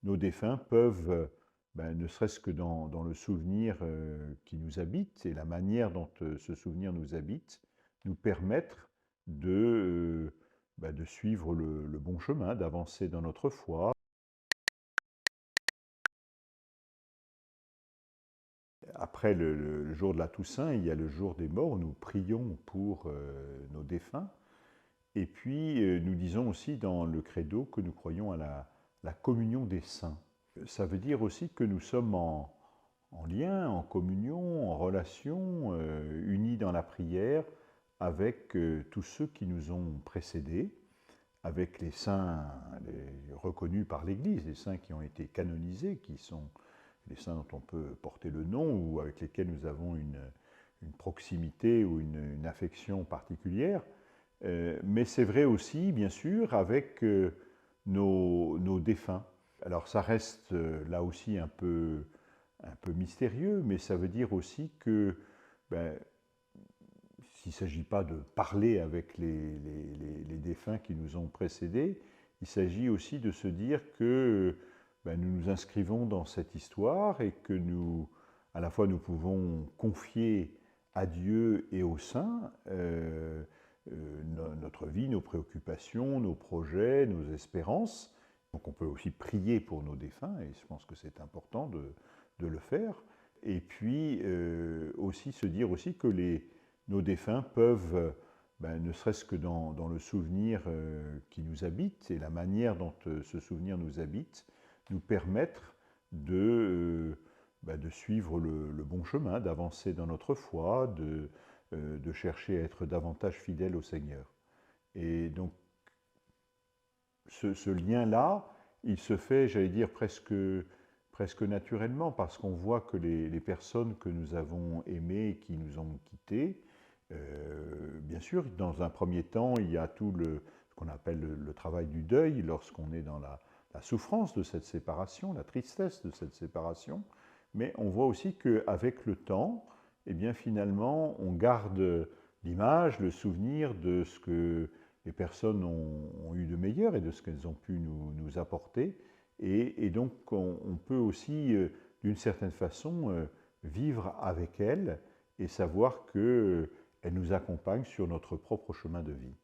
nos défunts peuvent, ne serait-ce que dans le souvenir qui nous habite et la manière dont ce souvenir nous habite, nous permettre de suivre le bon chemin, d'avancer dans notre foi. Après le jour de la Toussaint, il y a le jour des morts où nous prions pour nos défunts. Et puis, nous disons aussi dans le credo que nous croyons à la communion des saints. Ça veut dire aussi que nous sommes en lien, en communion, en relation, unis dans la prière avec tous ceux qui nous ont précédés, avec les saints reconnus par l'Église, les saints qui ont été canonisés, qui sont les saints dont on peut porter le nom ou avec lesquels nous avons une proximité ou une affection particulière. Mais c'est vrai aussi, bien sûr, avec nos défunts. Alors ça reste là aussi un peu mystérieux, mais ça veut dire aussi que ben, s'il ne s'agit pas de parler avec les défunts qui nous ont précédés, il s'agit aussi de se dire que nous nous inscrivons dans cette histoire et que nous, à la fois, nous pouvons confier à Dieu et aux saints notre vie, nos préoccupations, nos projets, nos espérances. Donc on peut aussi prier pour nos défunts, et je pense que c'est important de le faire. Et puis aussi se dire aussi que nos défunts peuvent, ne serait-ce que dans le souvenir qui nous habite et la manière dont ce souvenir nous habite, nous permettre de suivre le bon chemin, d'avancer dans notre foi, de chercher à être davantage fidèle au Seigneur. Et donc, ce lien-là, il se fait, j'allais dire, presque naturellement, parce qu'on voit que les personnes que nous avons aimées et qui nous ont quittés, bien sûr, dans un premier temps, il y a tout ce qu'on appelle le travail du deuil, lorsqu'on est dans la souffrance de cette séparation, la tristesse de cette séparation, mais on voit aussi qu'avec le temps, eh bien, finalement, on garde l'image, le souvenir de ce que les personnes ont eu de meilleur et de ce qu'elles ont pu nous apporter. Et donc, on peut aussi, d'une certaine façon, vivre avec elles et savoir qu'elles nous accompagnent sur notre propre chemin de vie.